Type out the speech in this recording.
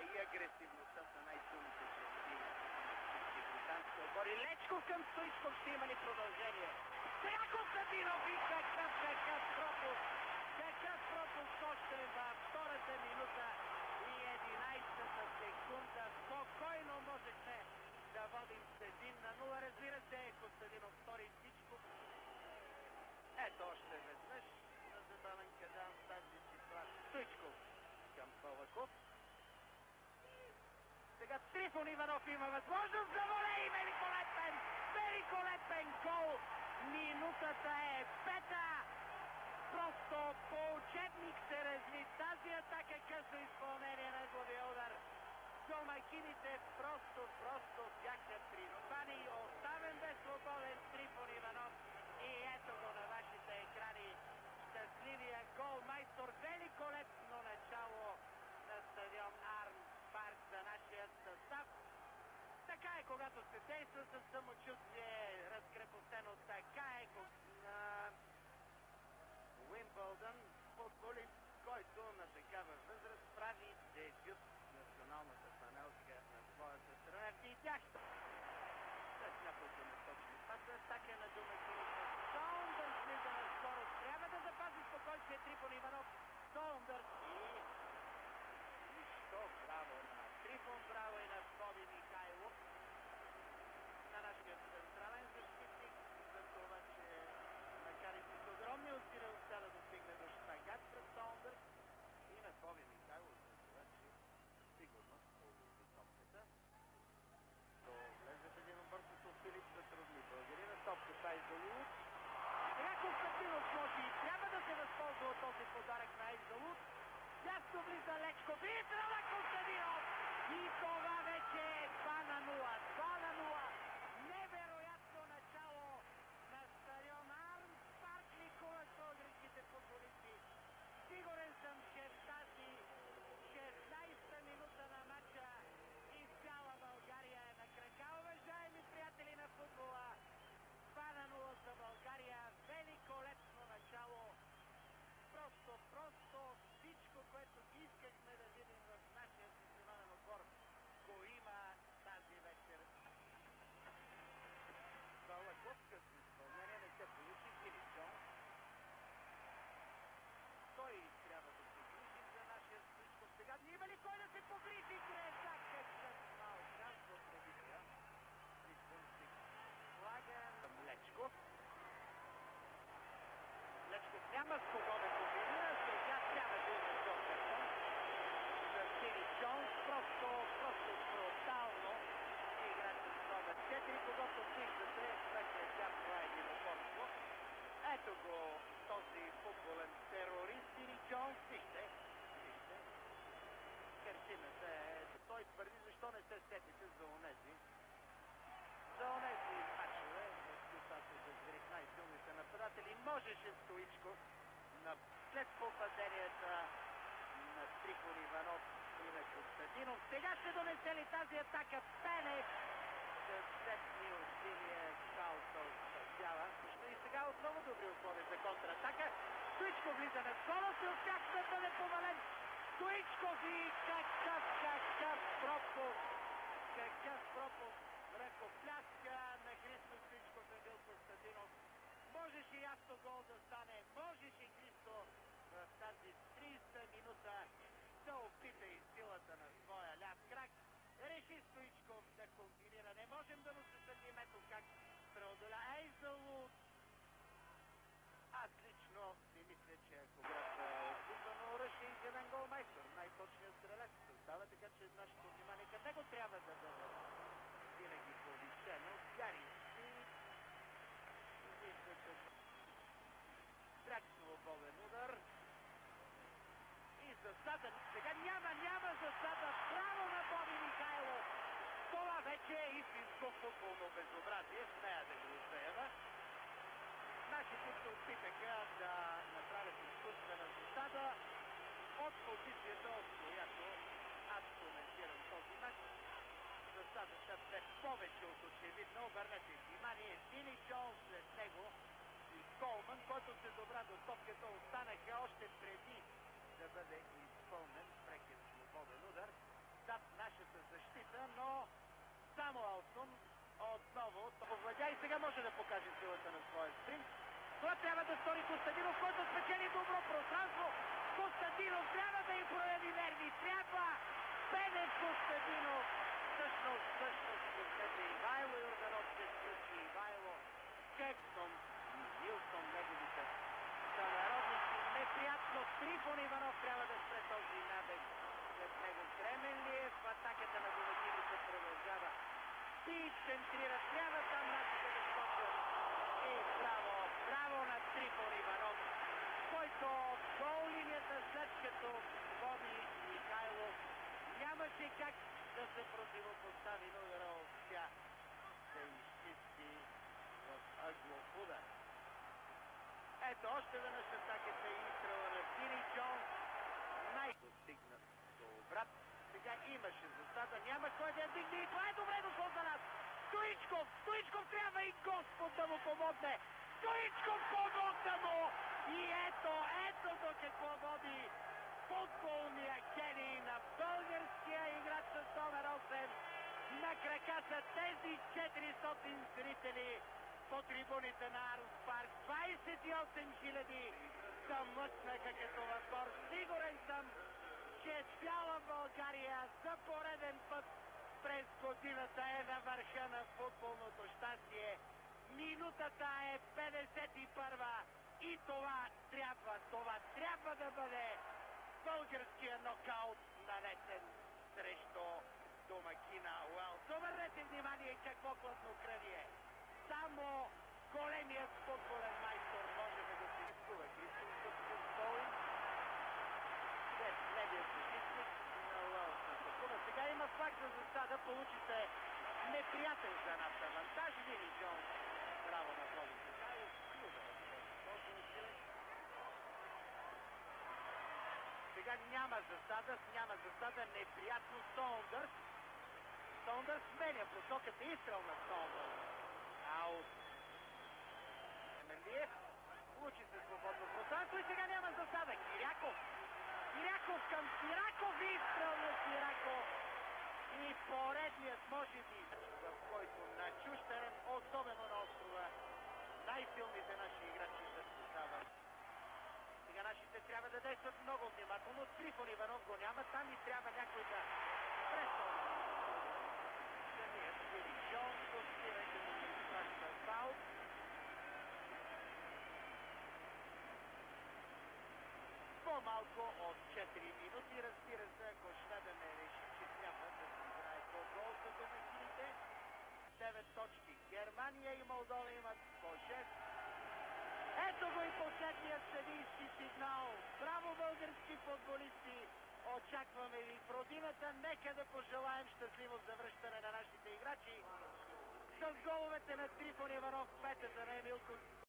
и агресивността са най-силните черти на британски отбори. Лечков към Стоичков, ще има ли продължение? Сега Константинов и какъв пропуск! Какъв пропуск още във втората минута и 11-та секунда. Спокойно можехме да водим с 1-0. Разбира се, Константинов втори всичко. Ето още веднъж на забавен кадан тази ситуация. Стоичков към Балаков. Сега Трифон Иванов има възможност за волей. Великолепен гол. Минутата е пета. Просто по учебник се разви тази атака, късно изпълнение на неговия удар. Домакините просто бяха призвани. Оставен без свободен Трифон Иванов. И ето го на вашите екрани. Щастливия гол майстор. Великолепно начало на стадион Армс Парк за нашия състав. Така е, когато се действа със самочувствие, разкрепостено. Така е на Уимбълдън, футболист, който на такава възраст прави дебют в националната панелка на своята страна. Видях след няколко неточни паса, атака на домакините. Соундърс влиза на скорост. Трябва да запази спокойствие Трифон Иванов. Соундърс и що браво на Трифон, браво и на Боби Михайлов, на нашия централен защитник, за това, че макар и с огромни усилия успя да достигне до шпагат пред Соундърс, и на Боби Михайлов, за това, че сигурно полуви топката. То влезе в един бързото Филип затрудни българина. Топката Айзалут. Сега Константинов може и трябва да се възползва от този подарък на Айзалут. Място влиза Лечков и тръгва Константинов. И това вече е 2-0. 2-0. Невероятно начало на стадион Армс Парк. Никога с българските футболисти. Сигурен съм, че в тази 16-та минута на матча и цяла България е на крака. Уважаеми приятели на футбола, 2-0 за България. Великолепно начало. Просто всичко, което искахме да видим в нашия национален отбор, го има тази вечер. Балаковска с изпълнение не се получи. Филип Джонс. Той трябва да се грижи за нашия Стоичков. Сега има ли кой да се погрижи? Крезак е късмал. Казва пробития. Слаган Лечков. Лечков няма с кого да комбинира. Сега трябва да има жълт картон за Филип Джонс. Просто брутално игра с номер 4, когато виждате, вече това е единоборство. Ето го този футболен терорист Филип Джонс. Вижте. Картината е... Той твърди, защо не се сетите за онези мачове, в които аз изразих най-силните нападатели. Можеше Стоичков след попаденията на Трифон Иванов и на Константинов. Сега ще донесе ли тази атака Пенев? С сетни усилия Калто спасява. И сега отново добри условия за контратака. Стоичков влиза на скорост и успях да бъде повален. Стоичков и какъв пропуск. Ръкопляска на Христо Стоичков на Бил Константинов. Можеше ясно гол да стане. Можеше Христо в тази 30-та минута да опита и силата на своя ляв крак. Реши Стоичков да комбинира. Не можем да му се съдим ето как преодоля Айзалут. Аз лично си мисля, че ако играта е отписано оръжие и зелен голмайстор, най-точният стрелец създава, така че нашето внимание към него трябва да бъде винаги повишено. Гарински вижда, че пряк свободен удар и засада. Сега няма засада. Право на Боби Михайлов. Това вече е истинско футболно безобразие. Смея да го заявя. Нашите се опитаха да направят изкуствена засада от позицията, от която аз коментирам този мач. Засадата бе повече от очевидно. Обърнете внимание, Фили Джонс след него и Колман, който се добра до топката, останаха още преди да бъде изпълнен прекия свободен удар. Да, отново. Повладя и сега може да покаже силата на своя спринт. Това трябва да стори Костадинов, който спечели добро пространство. Костадинов трябва да им прояви нерви. Трябва! Пенев Костадинов! Всъщност, след Ивайло Йорданов се включи. Ивайло, Кексton и Нилсон, неговите сънародници. Неприятно Трифон Иванов трябва да спре този набег. След него Кременлиев, атаката на домакините продължава. Пич центрира, трябва там нашите да скочат. И браво на Трифон Иванов, който гол линията, след като води Михайлов, нямаше как да се противопостави, но Ударов успя да изчисти в ъглов удар. Ето още веднъж атаката и изстрела на Фини Джонс. Достигна до обрат. Сега имаше засада, няма кой да я дигне и това е добре дошло за нас. Стоичков трябва и Господ да му помогне. Стоичков помогна му и ето до какво води футболния гений на българския играч с номер 8. На крака са тези 400 зрители по трибуните на Арус Парк. 28 000 да мъкнаха като в гор. Сигурен съм, че цяла България за пореден път през годината е на върха на футболното щастие. Минутата е 51-а и това трябва да бъде българския нокаут, нанесен срещу домакина Уелс. Обърнете внимание какво хладнокръвие. Само големият футболен майстор може да го си рискува. Кристос Боуин след левият защитник на Уелс на Сакуна. Сега има флаг за засада, получи се неприятен за нас авантаж. Вини Джонс, браво на Боли Михайлов. Сега няма засада, неприятно Сондърс сменя посоката, изстрел на Сондърс. Аут. Емелиев получи се свободно пространство и сега няма засада. Киряков към Сираков, изстрел на Сираков. И поредният, може би, в който на чужд терен, особено на острова, най-силните наши играчи се спасават. Сега нашите трябва да действат много внимателно. Трифон Иванов го няма там и трябва някой да пресълва. Самият Вили Джонс достира, като се изпраща фаул. По-малко от 4 минути, разбира се, ако Шведа не реши, че трябва да се играе по гол за домакините. 9 точки. Германия и Молдова имат по 6. Ето го и последният съдийски сигнал. Браво, български футболисти! Очакваме ви в родината. Нека да пожелаем щастливо завръщане на нашите играчи. С головете на Трифон Иванов, петата на Емил